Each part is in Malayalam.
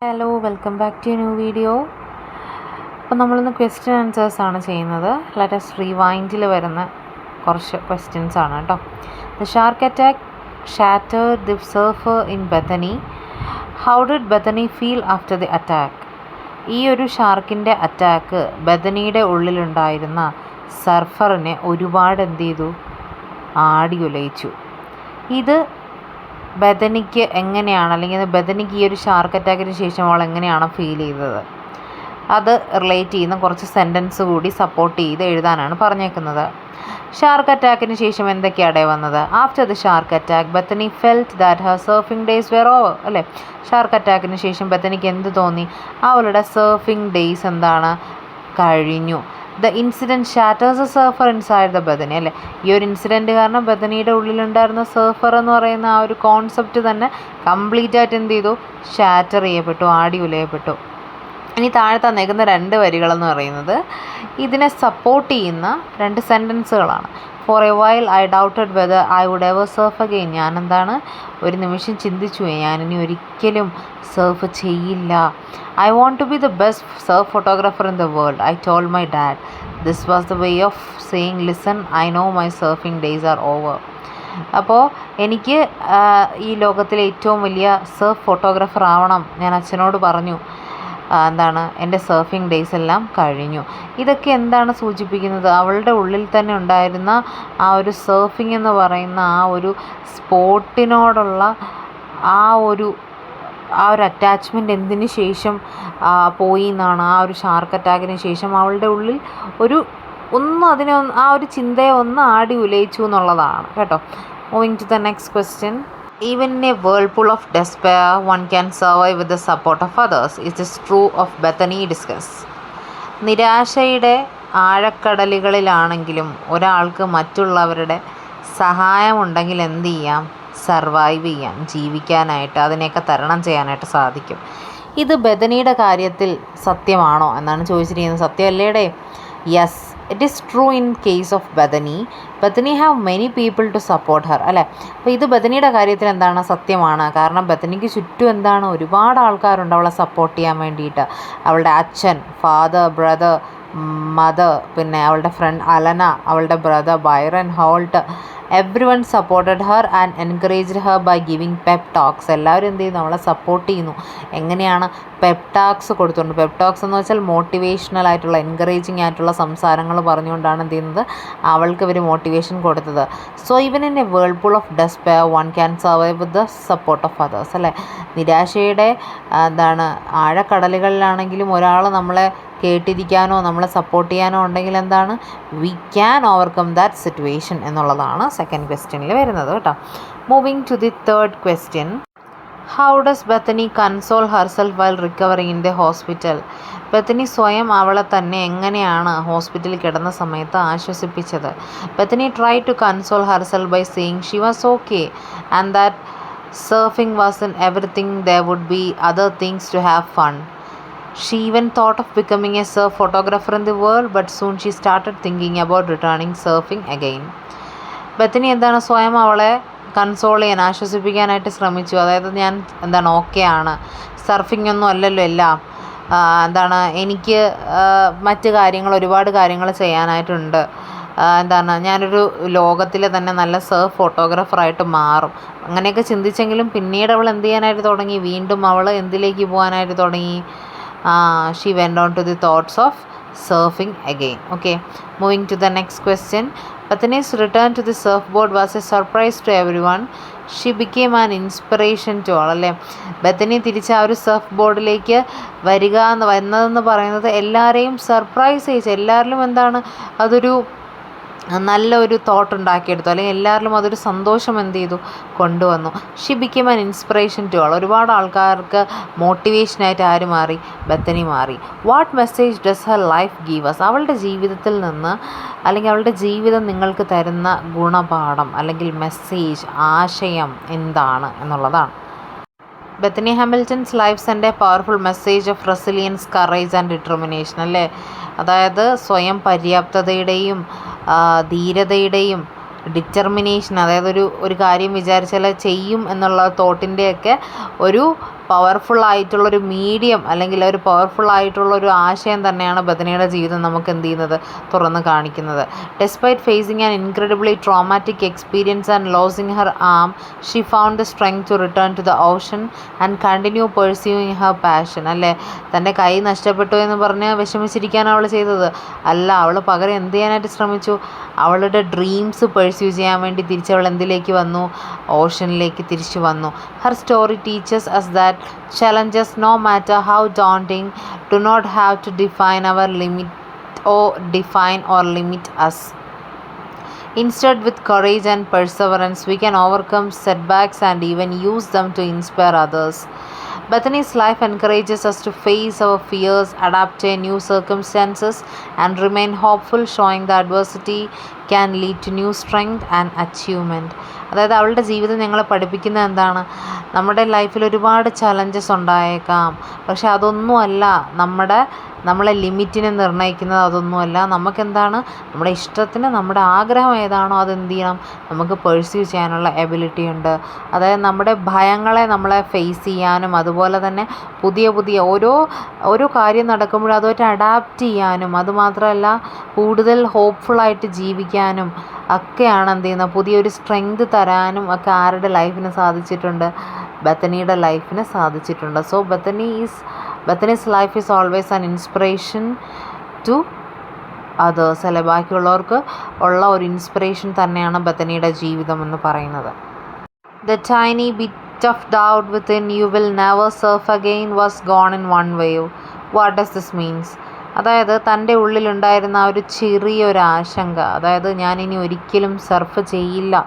Hello, welcome back to new video. അപ്പോൾ നമ്മളിന്ന് ക്വസ്റ്റ്യൻ ആൻസേഴ്സ് ആണ് ചെയ്യുന്നത്. ലെറ്റസ് റിവൈൻഡിൽ വരുന്ന കുറച്ച് ക്വസ്റ്റ്യൻസ് ആണ് കേട്ടോ. The shark attack shattered the surfer in Bethany. How did Bethany feel after the attack? ഈ ഒരു ഷാർക്കിൻ്റെ അറ്റാക്ക് ബെത്തനിയുടെ ഉള്ളിലുണ്ടായിരുന്ന സർഫറിനെ ഒരുപാട് എന്ത് ചെയ്തു? ആടി ഉലയിച്ചു. ഇത് ബെത്തനിക്ക് എങ്ങനെയാണ്, അല്ലെങ്കിൽ ബെത്തനിക്ക് ഈ ഒരു ഷാർക്ക് അറ്റാക്കിന് ശേഷം അവൾ എങ്ങനെയാണ് ഫീൽ ചെയ്തത്, അത് റിലേറ്റ് ചെയ്യുന്ന കുറച്ച് സെൻറ്റൻസ് കൂടി സപ്പോർട്ട് ചെയ്ത് എഴുതാനാണ് പറഞ്ഞേക്കുന്നത്. ഷാർക്ക് അറ്റാക്കിന് ശേഷം എന്തൊക്കെയാണ് വന്നത്? After the shark attack Bethany felt that her surfing days were over. അല്ലേ, ഷാർക്ക് അറ്റാക്കിന് ശേഷം ബെത്തനിക്ക് എന്ത് തോന്നി? അവളുടെ സർഫിംഗ് ഡേയ്സ് എന്താണ്, കഴിഞ്ഞു. The incident shatters a surfer inside the Bethany. അല്ലേ, ഈ ഒരു ഇൻസിഡൻറ്റ് കാരണം ബെത്തനിയുടെ ഉള്ളിലുണ്ടായിരുന്ന സർഫർ എന്ന് പറയുന്ന ആ ഒരു കോൺസെപ്റ്റ് തന്നെ കംപ്ലീറ്റ് ആയിട്ട് എന്ത് ചെയ്തു? ഷാറ്റർ ചെയ്യപ്പെട്ടു, ആടി ഉലയപ്പെട്ടു. ഇനി താഴെ തന്നേക്കുന്ന രണ്ട് വരികളെന്ന് പറയുന്നത് ഇതിനെ സപ്പോർട്ട് ചെയ്യുന്ന രണ്ട് സെൻറ്റൻസുകളാണ്. For a while I doubted whether I would ever surf again. ഞാനെന്താണ്, ഒരു നിമിഷം ചിന്തിച്ചു ഞാനിനി ഒരിക്കലും സർഫ് ചെയ്യില്ല. I want to be the best surf photographer in the world. I told my dad. This was the way of saying listen, I know my surfing days are over. അപ്പോൾ എനിക്ക് ഈ ലോകത്തിലെ ഏറ്റവും വലിയ സർഫ് ഫോട്ടോഗ്രാഫർ ആവണം, ഞാൻ അച്ഛനോട് പറഞ്ഞു. എന്താണ്, എൻ്റെ സർഫിംഗ് ഡേയ്സ് എല്ലാം കഴിഞ്ഞു. ഇതൊക്കെ എന്താണ് സൂചിപ്പിക്കുന്നത്? അവളുടെ ഉള്ളിൽ തന്നെ ഉണ്ടായിരുന്ന ആ ഒരു സർഫിംഗ് എന്ന് പറയുന്ന ആ ഒരു സ്പോർട്ടിനോടുള്ള ആ ഒരു അറ്റാച്ച്മെൻറ്റ് എന്തിനു ശേഷം പോയി എന്നാണ്. ആ ഒരു ഷാർക്ക് അറ്റാക്കിന് ശേഷം അവളുടെ ഉള്ളിൽ ആ ഒരു ചിന്തയെ ഒന്ന് ആടി ഉലയിച്ചു എന്നുള്ളതാണ് കേട്ടോ. Moving to the next question. Even in a whirlpool of despair, one can survive with the support of others. It is true of Bethany discuss. നിരാശയുടെ ആഴക്കടലുകളിലാണെങ്കിലും ഒരാൾക്ക് മറ്റുള്ളവരുടെ സഹായമുണ്ടെങ്കിൽ എന്ത് ചെയ്യാം? സർവൈവ് ചെയ്യാം, ജീവിക്കാനായിട്ട്, അതിനെയൊക്കെ തരണം ചെയ്യാനായിട്ട് സാധിക്കും. ഇത് ബെഥനിയുടെ കാര്യത്തിൽ സത്യമാണോ എന്നാണ് ചോദിച്ചിരിക്കുന്നത്. സത്യമല്ലേടേ? Yes, it is true in case of Bethany. Bethany have many people to support her. അല്ലേ, അപ്പോൾ ഇത് ബെഥനിയുടെ കാര്യത്തിൽ എന്താണ്? സത്യമാണ്. കാരണം ബെഥനിക്ക് ചുറ്റും എന്താണ്, ഒരുപാട് ആൾക്കാരുണ്ട് അവളെ സപ്പോർട്ട് ചെയ്യാൻ വേണ്ടിയിട്ട്. അവളുടെ അച്ഛൻ, ഫാദർ, ബ്രദർ, മദർ, പിന്നെ അവളുടെ ഫ്രണ്ട് അലന, അവളുടെ brother Byron Holt, everyone supported her and encouraged her by giving pep talks. എല്ലാവരും എന്ത് ചെയ്യുന്നു? അവളെ സപ്പോർട്ട് ചെയ്യുന്നു. എങ്ങനെയാണ്? പെപ് ടോക്സ് കൊടുത്തുകൊണ്ട്. പെപ് ടോക്സ് എന്ന് വെച്ചാൽ മോട്ടിവേഷണൽ ആയിട്ടുള്ള, എൻകറേജിങ് ആയിട്ടുള്ള സംസാരങ്ങൾ പറഞ്ഞുകൊണ്ടാണ് എന്ത് ചെയ്യുന്നത്? അവൾക്ക് ഇവർ മോട്ടിവേഷൻ കൊടുത്തത്. So even in A Whirlpool of despair one can survive with the support of others. അല്ലേ, നിരാശയുടെ ആഴക്കടലുകളിലാണെങ്കിലും ഒരാൾ നമ്മളെ കേട്ടിരിക്കാനോ നമ്മളെ സപ്പോർട്ട് ചെയ്യാനോ ഉണ്ടെങ്കിൽ എന്താണ്? We can overcome that situation എന്നുള്ളതാണ് സെക്കൻഡ് ക്വസ്റ്റ്യനിൽ വരുന്നത് കേട്ടോ. Moving to the third question. How does Bethany console herself while recovering in the hospital? ബെത്തനി സ്വയം അവളെ തന്നെ എങ്ങനെയാണ് ഹോസ്പിറ്റലിൽ കിടന്ന സമയത്ത് ആശ്വസിപ്പിച്ചത്? Bethany try to console herself by saying she was okay and that surfing was in everything, there would be other things to have fun. She even thought of becoming a surf photographer in the world, but soon she started thinking about returning surfing again. Bethany എന്താണ്, സ്വയം അവളെ കൺസോൾ ചെയ്യാൻ, ആശ്വസിപ്പിക്കാനായിട്ട് ശ്രമിച്ചു. അതായത് ഞാൻ ഓക്കെ ആണ്, സർഫിംഗ് ഒന്നും അല്ലല്ലോ എല്ലാം, എനിക്ക് മറ്റ് കാര്യങ്ങൾ, ഒരുപാട് കാര്യങ്ങൾ ചെയ്യാനായിട്ടുണ്ട്, ഞാനൊരു ലോകത്തിലെ തന്നെ നല്ല സർഫ് ഫോട്ടോഗ്രാഫറായിട്ട് മാറും, അങ്ങനെയൊക്കെ ചിന്തിച്ചെങ്കിലും പിന്നീട് അവൾ എന്ത് ചെയ്യാനായിട്ട് തുടങ്ങി? വീണ്ടും അവൾ എന്തിലേക്ക് പോകാനായിട്ട് തുടങ്ങി? She went on to the thoughts of surfing again. Okay, moving to the next question. Bethany's return to the surfboard was a surprise to everyone. She became an inspiration to all. അല്ലേ, ബെത്തനി തിരിച്ച് ആ ഒരു സർഫ് ബോർഡിലേക്ക് വന്നതെന്ന് പറയുന്നത് എല്ലാവരെയും സർപ്രൈസ് ചെയ്യിച്ചു. എല്ലാവരിലും അതൊരു നല്ലൊരു തോട്ട് ഉണ്ടാക്കിയെടുത്തു, അല്ലെങ്കിൽ എല്ലാവരിലും അതൊരു സന്തോഷം എന്ത് ചെയ്തു? കൊണ്ടുവന്നു. She became an inspiration to all. ഒരുപാട് ആൾക്കാർക്ക് മോട്ടിവേഷനായിട്ട് ആര് മാറി? ബെത്തനി മാറി. What message does her life give us? അവളുടെ ജീവിതത്തിൽ നിന്ന്, അല്ലെങ്കിൽ അവളുടെ ജീവിതം നിങ്ങൾക്ക് തരുന്ന ഗുണപാഠം അല്ലെങ്കിൽ മെസ്സേജ്, ആശയം എന്താണ് എന്നുള്ളതാണ്. Bethany Hamilton's life send A powerful message of resilience, courage and determination. അല്ലേ, അതായത് സ്വയം പര്യാപ്തതയുടെയും ധീരതയുടെയും ഡിറ്റർമിനേഷൻ, അതായത് ഒരു കാര്യം വിചാരിച്ചാൽ ചെയ്യും എന്നുള്ള തോട്ടിൻ്റെയൊക്കെ ഒരു പവർഫുള്ളായിട്ടുള്ളൊരു മീഡിയം അല്ലെങ്കിൽ ഒരു പവർഫുള്ളായിട്ടുള്ളൊരു ആശയം തന്നെയാണ് ബഥനിയുടെ ജീവിതം നമുക്ക് എന്ത് ചെയ്യുന്നത്, തുറന്ന് കാണിക്കുന്നത്. Despite facing an incredibly traumatic experience and losing her arm, she found the strength to return to the ocean and continue pursuing her passion. അല്ലേ, തൻ്റെ കൈ നഷ്ടപ്പെട്ടു എന്ന് പറഞ്ഞ് വിഷമിച്ചിരിക്കുകയാണ് അവൾ ചെയ്തത്. അല്ല, അവൾ പകരം എന്ത് ചെയ്യാനായിട്ട് ശ്രമിച്ചു, അവളുടെ ഡ്രീംസ് പെർസ്യൂ ചെയ്യാൻ വേണ്ടി തിരിച്ചവൾ എന്തിലേക്ക് വന്നു, ഓഷനിലേക്ക് തിരിച്ചു വന്നു. Her story teaches us that challenges, no matter how daunting, do not have to define or limit us. Instead, with courage and perseverance, we can overcome setbacks and even use them to inspire others. Bethany's life encourages us to face our fears, adapt to new circumstances, and remain hopeful, showing that adversity can lead to new strength and achievement. അതായത് അവളുടെ ജീവിതം ഞങ്ങളെ പഠിപ്പിക്കുന്നത് എന്താണ്, നമ്മുടെ ലൈഫിൽ ഒരുപാട് ചലഞ്ചസ് ഉണ്ടായേക്കാം, പക്ഷെ അതൊന്നുമല്ല നമ്മളെ ലിമിറ്റിനെ നിർണ്ണയിക്കുന്നത്, അതൊന്നുമല്ല. നമുക്കെന്താണ്, നമ്മുടെ ഇഷ്ടത്തിന് നമ്മുടെ ആഗ്രഹം ഏതാണോ അതെന്ത് ചെയ്യണം, നമുക്ക് പെർസ്യൂ ചെയ്യാനുള്ള എബിലിറ്റി ഉണ്ട്. അതായത് നമ്മുടെ ഭയങ്ങളെ നമ്മളെ ഫേസ് ചെയ്യാനും അതുപോലെ തന്നെ പുതിയ ഓരോ കാര്യം നടക്കുമ്പോഴും അതുമായിട്ട് അഡാപ്റ്റ് ചെയ്യാനും അതുമാത്രമല്ല കൂടുതൽ ഹോപ്പ്ഫുള്ളായിട്ട് ജീവിക്കാനും ഒക്കെയാണ് എന്ത് ചെയ്യുന്നത്, പുതിയൊരു സ്ട്രെങ്ത് തരാനും ഒക്കെ ആരുടെ ലൈഫിന് സാധിച്ചിട്ടുണ്ട്, ബഥനിയുടെ ലൈഫിന് സാധിച്ചിട്ടുണ്ട്. So Bethany's life is always an inspiration to others. അല്ലെ, ബാക്കിയുള്ളവർക്ക് ഉള്ള ഒരു ഇൻസ്പിറേഷൻ തന്നെയാണ് ബഥനിയുടെ ജീവിതം എന്ന് പറയുന്നത്. The tiny bit of doubt within "you will never surf again" was gone in one wave. What does this means? അതായത് തൻ്റെ ഉള്ളിലുണ്ടായിരുന്ന ആ ഒരു ചെറിയൊരു ആശങ്ക, അതായത് ഞാനിനി ഒരിക്കലും സർഫ് ചെയ്യില്ല,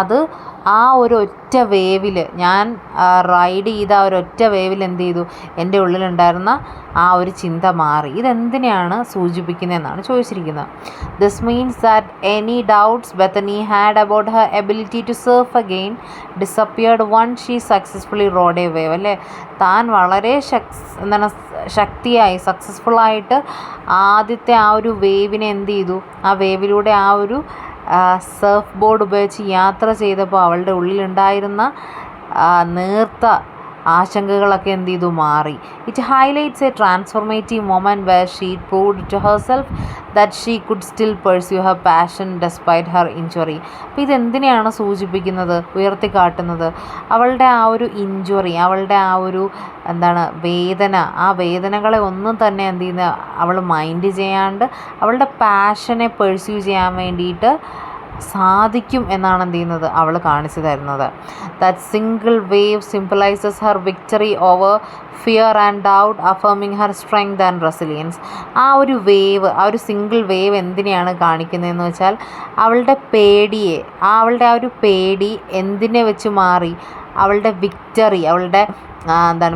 അത് ആ ഒരു ഒറ്റ വേവിൽ, ഞാൻ റൈഡ് ചെയ്ത ആ ഒരൊറ്റ വേവിൽ എന്ത് ചെയ്തു, എൻ്റെ ഉള്ളിലുണ്ടായിരുന്ന ആ ഒരു ചിന്ത മാറി. ഇതെന്തിനെയാണ് സൂചിപ്പിക്കുന്നതെന്നാണ് ചോദിച്ചിരിക്കുന്നത്. This means that any doubts Bethany had about her ability to surf again disappeared once she successfully rode a wave. അല്ലേ, താൻ വളരെ ശക്തിയായി സക്സസ്ഫുള്ളായിട്ട് ആദ്യത്തെ ആ ഒരു വേവിനെ എന്ത് ചെയ്തു, ആ വേവിലൂടെ ആ ഒരു സർഫ് ബോർഡ് ഉപയോഗിച്ച് യാത്ര ചെയ്തപ്പോൾ അവളുടെ ഉള്ളിലുണ്ടായിരുന്ന നേർത്ത ആശങ്കകളൊക്കെ എന്ത് ചെയ്തു, മാറി. It highlights a transformative moment where she proved to herself that she could still pursue her passion despite her injury. അപ്പോൾ ഇതെന്തിനെയാണ് സൂചിപ്പിക്കുന്നത്, ഉയർത്തിക്കാട്ടുന്നത്, അവളുടെ ആ ഒരു ഇഞ്ചുറി, അവളുടെ ആ ഒരു വേദന, ആ വേദനകളെ ഒന്നും തന്നെ എന്ത് ചെയ്യുന്ന അവൾ മൈൻഡ് ചെയ്യാണ്ട് അവളുടെ പാഷനെ പെർസ്യൂ ചെയ്യാൻ വേണ്ടിയിട്ട് സാധിക്കും എന്നാണ് എന്ത് ചെയ്യുന്നത്, അവൾ കാണിച്ചു തരുന്നത്. That single wave symbolises Har victory over fear and doubt, affirming Har strength and resilience. ആ ഒരു സിംഗിൾ വേവ് എന്തിനെയാണ് കാണിക്കുന്നതെന്ന് വെച്ചാൽ അവളുടെ പേടിയെ, അവളുടെ ആ ഒരു പേടി എന്തിനെ വെച്ച് മാറി, അവളുടെ വിക്ടറി,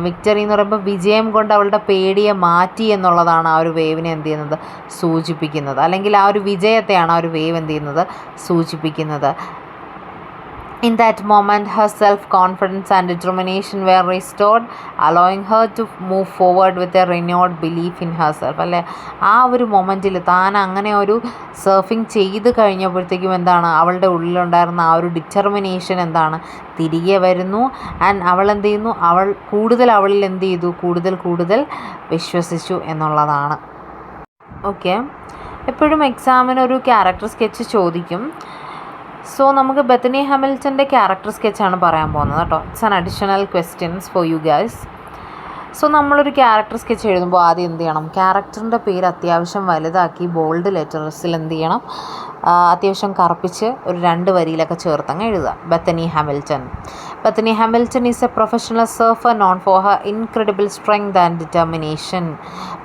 വിക്ടറി എന്ന് പറയുമ്പോൾ വിജയം കൊണ്ട് അവളുടെ പേടിയെ മാറ്റി എന്നുള്ളതാണ് ആ ഒരു വേവിനെ എന്ത് ചെയ്യുന്നത്, സൂചിപ്പിക്കുന്നത്. അല്ലെങ്കിൽ ആ ഒരു വിജയത്തെയാണ് ആ ഒരു വേവ് എന്ത് ചെയ്യുന്നത്, സൂചിപ്പിക്കുന്നത്. In that moment, her self-confidence and determination were restored, allowing her to move forward with a renewed belief in herself. അല്ലേ, ആ ഒരു മൊമെൻറ്റിൽ താൻ അങ്ങനെ ഒരു സർഫിങ് ചെയ്ത് കഴിഞ്ഞപ്പോഴത്തേക്കും അവളുടെ ഉള്ളിലുണ്ടായിരുന്ന ആ ഒരു ഡിറ്റർമിനേഷൻ തിരികെ വരുന്നു. ആൻഡ് അവൾ എന്ത് ചെയ്യുന്നു, അവളിൽ എന്ത് ചെയ്തു, കൂടുതൽ വിശ്വസിച്ചു എന്നുള്ളതാണ്. ഓക്കെ, എപ്പോഴും എക്സാമിന് ഒരു ക്യാരക്ടർ സ്കെച്ച് ചോദിക്കും. സോ നമുക്ക് ബethany ഹാമിൽട്ടൻ്റെ ക്യാരക്ടർ സ്കെച്ചാണ് പറയാൻ പോകുന്നത് കേട്ടോ. It's an additional questions for you guys. So നമ്മളൊരു ക്യാരക്ടർ സ്കെച്ച് എഴുതുമ്പോൾ ആദ്യം എന്ത് ചെയ്യണം, ക്യാരക്ടറിൻ്റെ പേര് അത്യാവശ്യം വലുതാക്കി ബോൾഡ് ലെറ്റേഴ്സിൽ എന്ത് ചെയ്യണം, അത്യാവശ്യം കറുപ്പിച്ച് ഒരു 2 വരിയിലൊക്കെ ചേർത്തങ്ങ് എഴുതുക. Bethany Hamilton is a professional surfer known for her incredible strength and determination.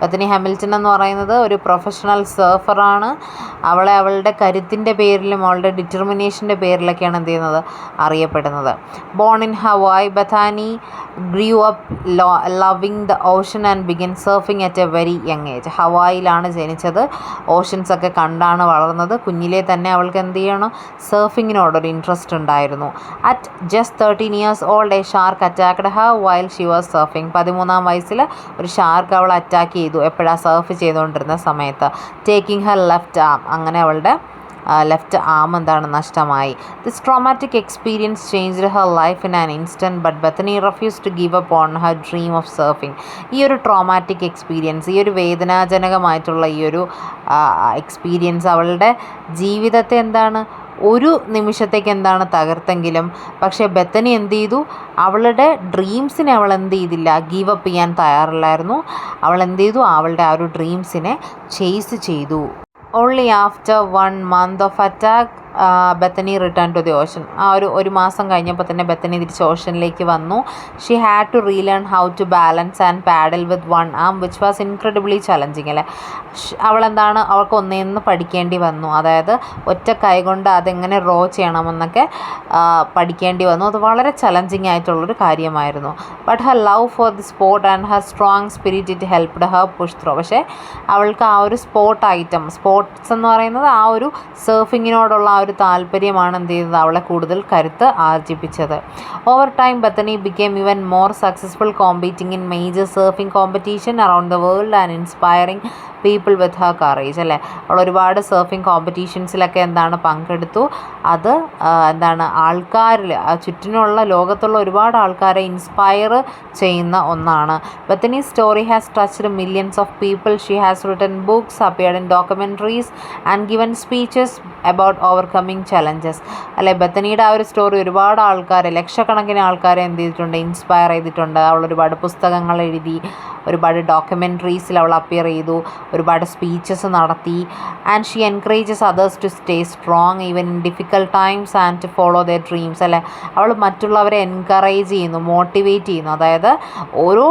Bethany Hamilton എന്ന് പറയുന്നത് ഒരു പ്രൊഫഷണൽ സർഫറാണ്. അവളുടെ കരുത്തിൻ്റെ പേരിലും അവളുടെ ഡിറ്റർമിനേഷൻ്റെ പേരിലൊക്കെയാണ് എന്ത് ചെയ്യുന്നത്, അറിയപ്പെടുന്നത്. Born in Hawaii, Bethany grew up loving the ocean and began surfing at a very young age. ഹവായിലാണ് ജനിച്ചത്, ഓഷൻസൊക്കെ കണ്ടാണ് വളർന്നത്. കുഞ്ഞിലെ തന്നെ അവൾക്ക് എന്ത് ചെയ്യണം, സർഫിങ്ങിനോടൊരു ഇൻട്രസ്റ്റ് ഉണ്ടായിരുന്നു. At just 13 years old, a shark attacked her while she was surfing. 13-ാം വയസ്സിൽ ഒരു ഷാർക്ക് അവൾ അറ്റാക്ക് ചെയ്തു. എപ്പോഴാണ്, സർഫ് ചെയ്തുകൊണ്ടിരുന്ന സമയത്ത്. ടേക്കിംഗ് ഹർ ലെഫ്റ്റ് ആം, അങ്ങനെ അവളുടെ ലെഫ്റ്റ് ആം എന്താണ് നഷ്ടമായി. This traumatic experience changed her life in an instant but Bethany refuse to give up on her dream of surfing. ഈ ഒരു ട്രോമാറ്റിക് എക്സ്പീരിയൻസ്, ഈ ഒരു വേദനാജനകമായിട്ടുള്ള ഈ ഒരു എക്സ്പീരിയൻസ് അവളുടെ ജീവിതത്തെ എന്താണ് ഒരു നിമിഷത്തേക്ക് എന്താണ് തകർത്തെങ്കിലും പക്ഷേ ബെത്തനി എന്ത് ചെയ്തു, അവളുടെ ഡ്രീംസിനെ അവൾ എന്ത് ചെയ്തില്ല, ഗീവ് അപ്പ് ചെയ്യാൻ തയ്യാറില്ലായിരുന്നു. അവൾ എന്ത് ചെയ്തു, അവളുടെ ആ ഒരു ഡ്രീംസിനെ ചേസ് ചെയ്തു. Only after 1 month of attack Bethany return to the ocean. ഒരു മാസം കഴിഞ്ഞപ്പോൾ തന്നെ ബെത്തനി തിരിച്ച് ഓഷനിലേക്ക് വന്നു. She had to relearn how to balance and paddle with 1 arm which was incredibly challenging അല്ലേ. അവൾക്ക് ഒന്നേന്ന് പഠിക്കേണ്ടി വന്നു. അതായത് ഒറ്റ കൈ കൊണ്ട് അതെങ്ങനെ റോ ചെയ്യണമെന്നൊക്കെ പഠിക്കേണ്ടി വന്നു. അത് വളരെ ചലഞ്ചിങ് ആയിട്ടുള്ളൊരു കാര്യമായിരുന്നു. But her love for the sport and her strong spirit it helped Har push through. പക്ഷേ അവൾക്ക് ആ ഒരു സ്പോർട്സ് എന്ന് പറയുന്നത് ആ ഒരു സർഫിങ്ങിനോടുള്ള ആ ഒരു താല്പര്യമാണ് എന്ത് ചെയ്തത്, അവളെ കൂടുതൽ കരുത്ത് ആർജിപ്പിച്ചത്. Over time Bethany became even more successful competing in major surfing competition around the world and inspiring people with her courage അല്ലേ. അവൾ ഒരുപാട് സർഫിംഗ് കോമ്പറ്റീഷൻസിലൊക്കെ പങ്കെടുത്തു. അത് ആൾക്കാരിൽ ചുറ്റിനുള്ള ലോകത്തുള്ള ഒരുപാട് ആൾക്കാരെ ഇൻസ്പയർ ചെയ്യുന്ന ഒന്നാണ്. Bethany story has touched millions of people. She has written books, appeared in documentaries and given speeches about overcoming challenges അല്ലെ. ബെത്തനിയുടെ ആ ഒരു സ്റ്റോറി ഒരുപാട് ആൾക്കാരെ, ലക്ഷക്കണക്കിന് ആൾക്കാരെ എന്ത് ചെയ്തിട്ടുണ്ട്, ഇൻസ്പയർ ചെയ്തിട്ടുണ്ട്. അവൾ ഒരുപാട് പുസ്തകങ്ങൾ എഴുതി, ഒരുപാട് ഡോക്യുമെൻ്ററീസിൽ അവൾ അപ്പിയർ ചെയ്തു, ഒരുപാട് സ്പീച്ചസ് നടത്തി. And she encourages others to stay strong even in difficult times and to follow their dreams അല്ലേ. അവൾ മറ്റുള്ളവരെ എൻകറേജ് ചെയ്യുന്നു, മോട്ടിവേറ്റ് ചെയ്യുന്നു. അതായത് ഓരോ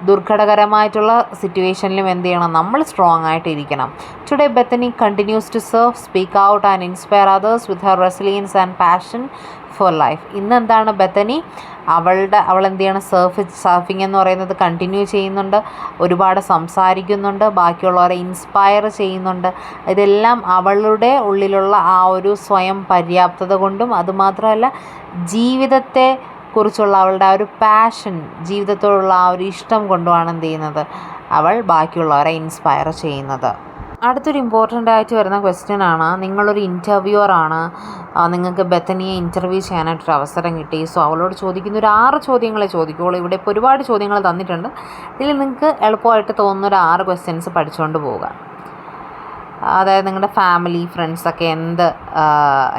ദുർഘടകരമായിട്ടുള്ള സിറ്റുവേഷനിലും എന്ത് ചെയ്യണം, നമ്മൾ സ്ട്രോങ് ആയിട്ടിരിക്കണം. Today Bethany continues to surf, speak out and inspire others with her resilience and passion for life. ഇന്ന് ബെത്തനി അവൾ എന്ത് ചെയ്യണം, സർഫിംഗ് എന്ന് പറയുന്നത് കണ്ടിന്യൂ ചെയ്യുന്നുണ്ട്, ഒരുപാട് സംസാരിക്കുന്നുണ്ട്, ബാക്കിയുള്ളവരെ ഇൻസ്പയർ ചെയ്യുന്നുണ്ട്. ഇതെല്ലാം അവളുടെ ഉള്ളിലുള്ള ആ ഒരു സ്വയം പര്യാപ്തത കൊണ്ടും അതുമാത്രമല്ല ജീവിതത്തെ കുറിച്ചുള്ള അവളുടെ ആ ഒരു പാഷൻ, ജീവിതത്തോടുള്ള ആ ഒരു ഇഷ്ടം കൊണ്ടുമാണ് എന്ത് ചെയ്യുന്നത്, അവൾ ബാക്കിയുള്ളവരെ ഇൻസ്പയർ ചെയ്യുന്നത്. അടുത്തൊരു ഇമ്പോർട്ടൻ്റ് ആയിട്ട് വരുന്ന ക്വസ്റ്റ്യൻ ആണ്, നിങ്ങളൊരു ഇൻ്റർവ്യൂവറാണ്, നിങ്ങൾക്ക് ബെത്തനിയെ ഇൻ്റർവ്യൂ ചെയ്യാനായിട്ടൊരു അവസരം കിട്ടി. സോ അവളോട് ചോദിക്കുന്ന ഒരു 6 ചോദ്യങ്ങളെ ചോദിക്കുകയുള്ളൂ. ഇവിടെ ഇപ്പോൾ ഒരുപാട് ചോദ്യങ്ങൾ തന്നിട്ടുണ്ട്. ഇതിൽ നിങ്ങൾക്ക് എളുപ്പമായിട്ട് തോന്നുന്ന ഒരു 6 ക്വസ്റ്റ്യൻസ് പഠിച്ചുകൊണ്ട് പോവുക. അതായത് നിങ്ങളുടെ ഫാമിലി, ഫ്രണ്ട്സൊക്കെ എന്ത്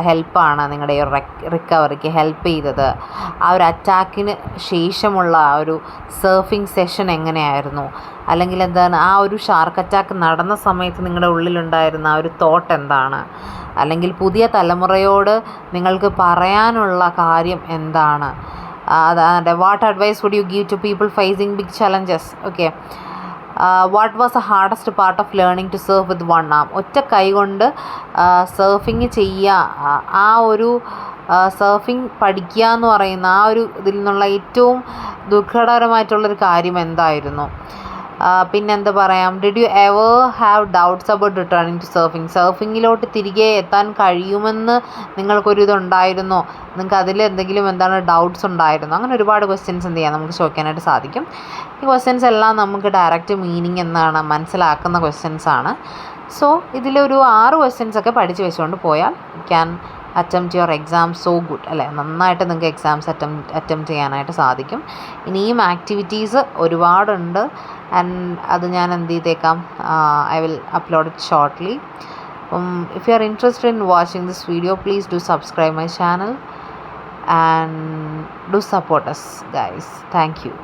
ഹെൽപ്പാണ് നിങ്ങളുടെ ഈ റിക്കവറിക്ക് ഹെൽപ്പ് ചെയ്തത്, ആ ഒരു അറ്റാക്കിന് ശേഷമുള്ള ആ ഒരു സർഫിംഗ് സെഷൻ എങ്ങനെയായിരുന്നു, അല്ലെങ്കിൽ ആ ഒരു ഷാർക്ക് അറ്റാക്ക് നടന്ന സമയത്ത് നിങ്ങളുടെ ഉള്ളിലുണ്ടായിരുന്ന ആ ഒരു തോട്ട് എന്താണ്, അല്ലെങ്കിൽ പുതിയ തലമുറയോട് നിങ്ങൾക്ക് പറയാനുള്ള കാര്യം എന്താണ്, what advice would you give to people facing big challenges. Okay, what was the hardest part of learning to surf with 1 arm. ഒറ്റ കൈ കൊണ്ട് സർഫിങ് ചെയ്യുക, ആ ഒരു സർഫിംഗ് പഠിക്കുക എന്ന് പറയുന്ന ആ ഒരു ഇതിൽ നിന്നുള്ള ഏറ്റവും ദുഃഖകരമായിട്ടുള്ളൊരു കാര്യം എന്തായിരുന്നു. പിന്നെന്താ പറയാം, did you ever have doubts about returning to സർഫിങ്ങിലോട്ട് തിരികെ എത്താൻ കഴിയുമെന്ന് നിങ്ങൾക്കൊരിതുണ്ടായിരുന്നോ, നിങ്ങൾക്ക് അതിൽ എന്തെങ്കിലും ഡൗട്ട്സ് ഉണ്ടായിരുന്നോ. അങ്ങനെ ഒരുപാട് ക്വസ്റ്റ്യൻസ് എന്ത് ചെയ്യാം നമുക്ക് ചോദിക്കാനായിട്ട് സാധിക്കും. ഈ ക്വസ്റ്റ്യൻസ് എല്ലാം നമുക്ക് ഡയറക്റ്റ് മീനിങ് മനസ്സിലാക്കുന്ന ക്വസ്റ്റ്യൻസാണ്. സോ ഇതിലൊരു 6 ക്വസ്റ്റ്യൻസൊക്കെ പഠിച്ച് വെച്ചുകൊണ്ട് പോയാൽ can attempt your exam so good അല്ലേ. നന്നായിട്ട് നിങ്ങൾക്ക് എക്സാംസ് അറ്റംപ്റ്റ് ചെയ്യാനായിട്ട് സാധിക്കും. ഇനിയും ആക്ടിവിറ്റീസ് ഒരുപാടുണ്ട്. ആൻഡ് അത് ഞാൻ എന്ത് ചെയ്തേക്കാം, I will upload it shortly. If you are interested in watching this video, please do subscribe my channel and do support us guys. Thank you.